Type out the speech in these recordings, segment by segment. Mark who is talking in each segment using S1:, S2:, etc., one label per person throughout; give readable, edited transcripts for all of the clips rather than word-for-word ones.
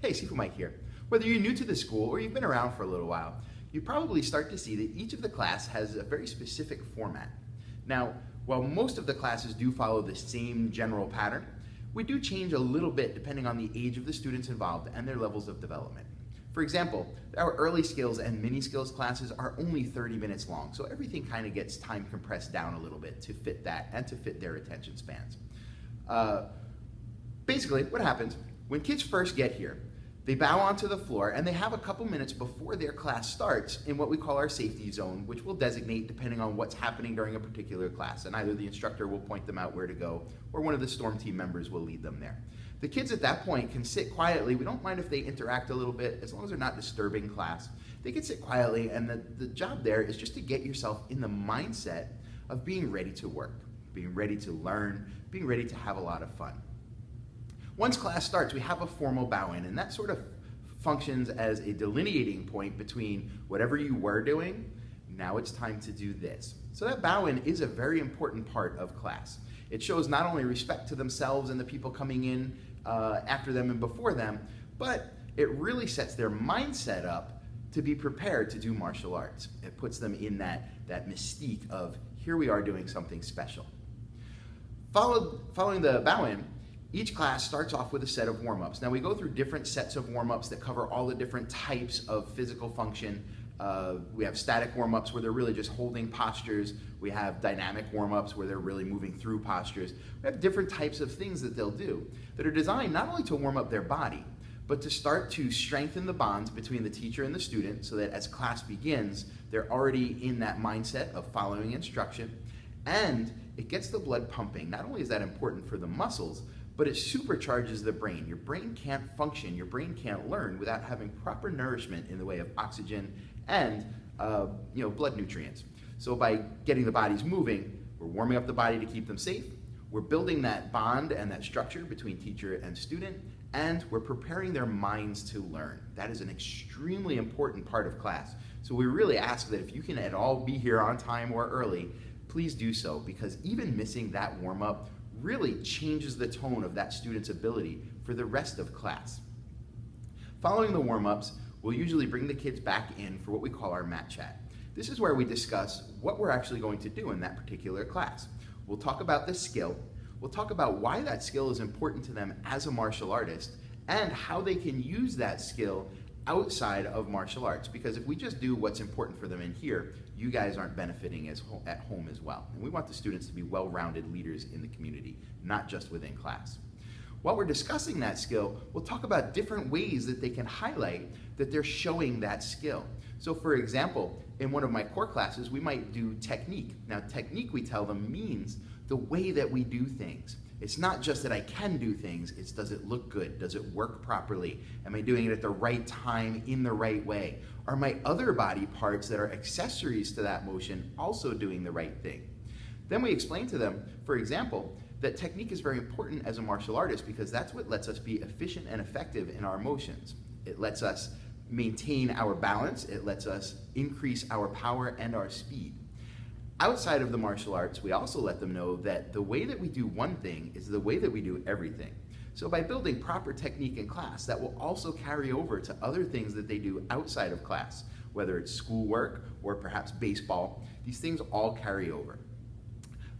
S1: Hey, Sifu Mike here. Whether you're new to the school or you've been around for a little while, you probably start to see that each of the class has a very specific format. Now, while most of the classes do follow the same general pattern, we do change a little bit depending on the age of the students involved and their levels of development. For example, our early skills and mini skills classes are only 30 minutes long, so everything kind of gets time compressed down a little bit to fit that and to fit their attention spans. Basically, what happens, when kids first get here, they bow onto the floor and they have a couple minutes before their class starts in what we call our safety zone, which we'll designate depending on what's happening during a particular class. And either the instructor will point them out where to go or one of the storm team members will lead them there. The kids at that point can sit quietly. We don't mind if they interact a little bit, as long as they're not disturbing class. They can sit quietly, and the job there is just to get yourself in the mindset of being ready to work, being ready to learn, being ready to have a lot of fun. Once class starts, we have a formal bow-in, and that sort of functions as a delineating point between whatever you were doing, now it's time to do this. So that bow-in is a very important part of class. It shows not only respect to themselves and the people coming in after them and before them, but it really sets their mindset up to be prepared to do martial arts. It puts them in that mystique of, here we are doing something special. Following the bow-in, each class starts off with a set of warm-ups. Now we go through different sets of warm-ups that cover all the different types of physical function. We have static warm-ups where they're really just holding postures. We have dynamic warm-ups where they're really moving through postures. We have different types of things that they'll do that are designed not only to warm up their body, but to start to strengthen the bonds between the teacher and the student so that as class begins, they're already in that mindset of following instruction, and it gets the blood pumping. Not only is that important for the muscles, but it supercharges the brain. Your brain can't function, your brain can't learn without having proper nourishment in the way of oxygen and blood nutrients. So by getting the bodies moving, we're warming up the body to keep them safe, we're building that bond and that structure between teacher and student, and we're preparing their minds to learn. That is an extremely important part of class. So we really ask that if you can at all be here on time or early, please do so, because even missing that warm-up really changes the tone of that student's ability for the rest of class. Following the warm-ups, we'll usually bring the kids back in for what we call our mat chat. This is where we discuss what we're actually going to do in that particular class. We'll talk about the skill, we'll talk about why that skill is important to them as a martial artist, and how they can use that skill outside of martial arts, because if we just do what's important for them in here, you guys aren't benefiting at home as well. And we want the students to be well-rounded leaders in the community, not just within class. While we're discussing that skill, we'll talk about different ways that they can highlight that they're showing that skill. So for example, in one of my core classes, we might do technique. Now technique, we tell them, means the way that we do things. It's not just that I can do things, it's does it look good? Does it work properly? Am I doing it at the right time, in the right way? Are my other body parts that are accessories to that motion also doing the right thing? Then we explain to them, for example, that technique is very important as a martial artist because that's what lets us be efficient and effective in our motions. It lets us maintain our balance, it lets us increase our power and our speed. Outside of the martial arts, we also let them know that the way that we do one thing is the way that we do everything. So by building proper technique in class, that will also carry over to other things that they do outside of class, whether it's schoolwork or perhaps baseball. These things all carry over.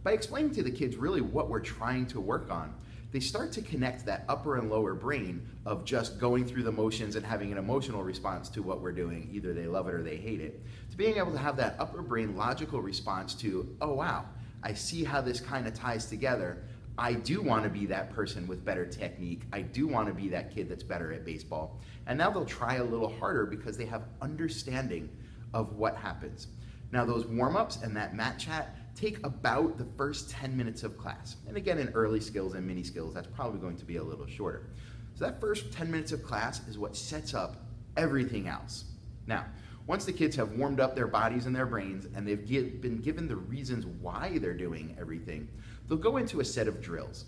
S1: By explaining to the kids really what we're trying to work on, they start to connect that upper and lower brain of just going through the motions and having an emotional response to what we're doing. Either they love it or they hate it. To being able to have that upper brain logical response to, oh wow, I see how this kind of ties together. I do want to be that person with better technique. I do want to be that kid that's better at baseball. And now they'll try a little harder because they have understanding of what happens. Now those warm-ups and that mat chat take about the first 10 minutes of class. And again, in early skills and mini skills, that's probably going to be a little shorter. So that first 10 minutes of class is what sets up everything else. Now, once the kids have warmed up their bodies and their brains and they've been given the reasons why they're doing everything, they'll go into a set of drills.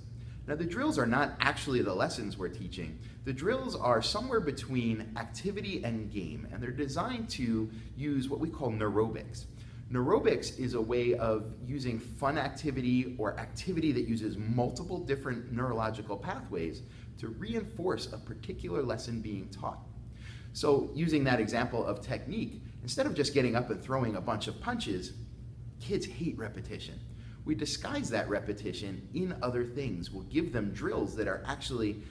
S1: Now the drills are not actually the lessons we're teaching. The drills are somewhere between activity and game, and they're designed to use what we call neurobics. Neurobics is a way of using fun activity or activity that uses multiple different neurological pathways to reinforce a particular lesson being taught. So using that example of technique, instead of just getting up and throwing a bunch of punches, kids hate repetition. We disguise that repetition in other things. We'll give them drills that are actually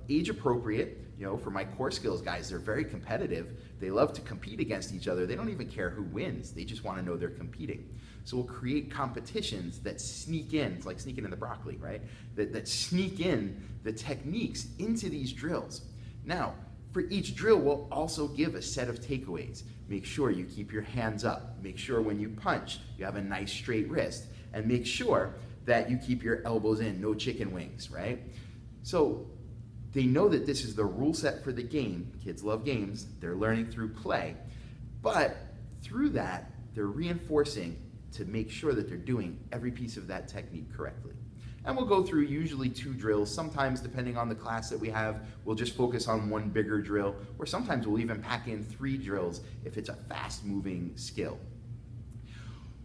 S1: age appropriate. You know, for my core skills guys, they're very competitive. They love to compete against each other. They don't even care who wins. They just want to know they're competing. So we'll create competitions that sneak in. It's like sneaking in the broccoli, right? That sneak in the techniques into these drills. Now, for each drill, we'll also give a set of takeaways. Make sure you keep your hands up. Make sure when you punch, you have a nice straight wrist. And make sure that you keep your elbows in, no chicken wings, right? So they know that this is the rule set for the game. Kids love games. They're learning through play. But through that, they're reinforcing to make sure that they're doing every piece of that technique correctly. And we'll go through usually 2 drills. Sometimes, depending on the class that we have, we'll just focus on one bigger drill, or sometimes we'll even pack in 3 drills if it's a fast-moving skill.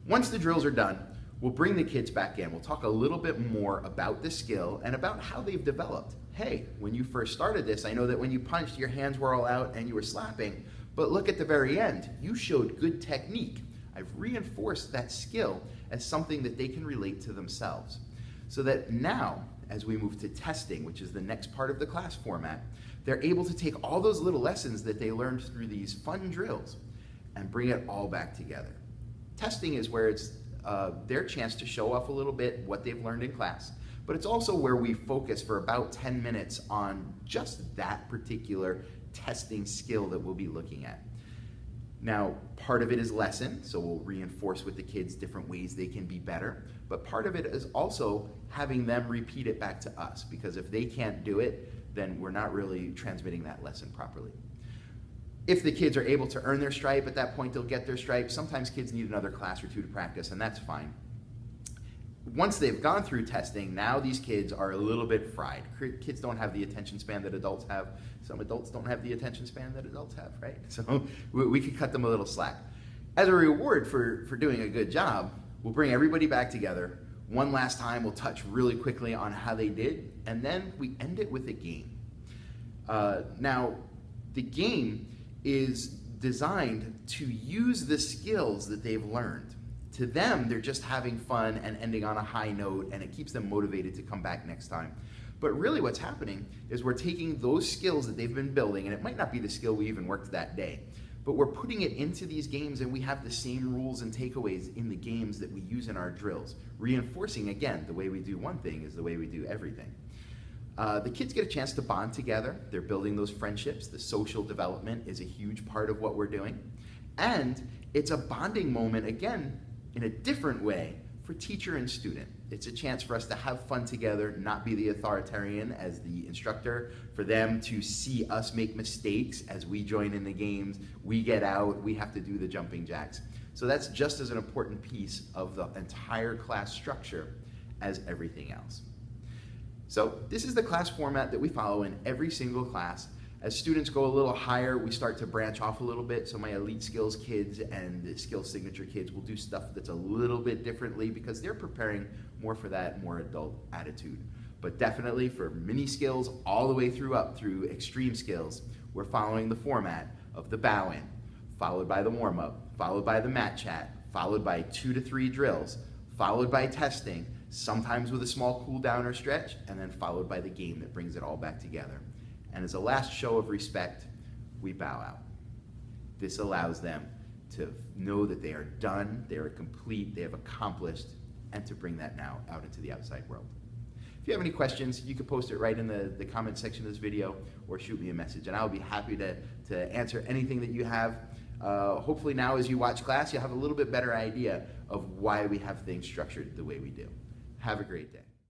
S1: Once the drills are done, we'll bring the kids back in. We'll talk a little bit more about the skill and about how they've developed. Hey, when you first started this, I know that when you punched, your hands were all out and you were slapping, but look at the very end. You showed good technique. I've reinforced that skill as something that they can relate to themselves. So that now, as we move to testing, which is the next part of the class format, they're able to take all those little lessons that they learned through these fun drills and bring it all back together. Testing is where it's their chance to show off a little bit what they've learned in class, but it's also where we focus for about 10 minutes on just that particular testing skill that we'll be looking at. Now, part of it is lesson, so we'll reinforce with the kids different ways they can be better, but part of it is also having them repeat it back to us, because if they can't do it, then we're not really transmitting that lesson properly. If the kids are able to earn their stripe, at that point they'll get their stripe. Sometimes kids need another class or 2 to practice, and that's fine. Once they've gone through testing, now these kids are a little bit fried. Kids don't have the attention span that adults have. Some adults don't have the attention span that adults have, right? So we could cut them a little slack. As a reward for doing a good job, we'll bring everybody back together. One last time, we'll touch really quickly on how they did, and then we end it with a game. Now, the game is designed to use the skills that they've learned. To them, they're just having fun and ending on a high note, and it keeps them motivated to come back next time. But really what's happening is we're taking those skills that they've been building, and it might not be the skill we even worked that day, but we're putting it into these games, and we have the same rules and takeaways in the games that we use in our drills, reinforcing, again, the way we do one thing is the way we do everything. The kids get a chance to bond together. They're building those friendships. The social development is a huge part of what we're doing. And it's a bonding moment, again, in a different way for teacher and student. It's a chance for us to have fun together, not be the authoritarian as the instructor, for them to see us make mistakes as we join in the games, we get out, we have to do the jumping jacks. So that's just as an important piece of the entire class structure as everything else. So this is the class format that we follow in every single class. As students go a little higher, we start to branch off a little bit. So my elite skills kids and the skills signature kids will do stuff that's a little bit differently because they're preparing more for that more adult attitude. But definitely for mini skills all the way through up through extreme skills, we're following the format of the bow in, followed by the warm up, followed by the mat chat, followed by 2 to 3 drills, followed by testing, sometimes with a small cool down or stretch, and then followed by the game that brings it all back together. And as a last show of respect, we bow out. This allows them to know that they are done, they are complete, they have accomplished, and to bring that now out into the outside world. If you have any questions, you can post it right in the comment section of this video or shoot me a message, and I'll be happy to answer anything that you have. Hopefully now as you watch class, you'll have a little bit better idea of why we have things structured the way we do. Have a great day.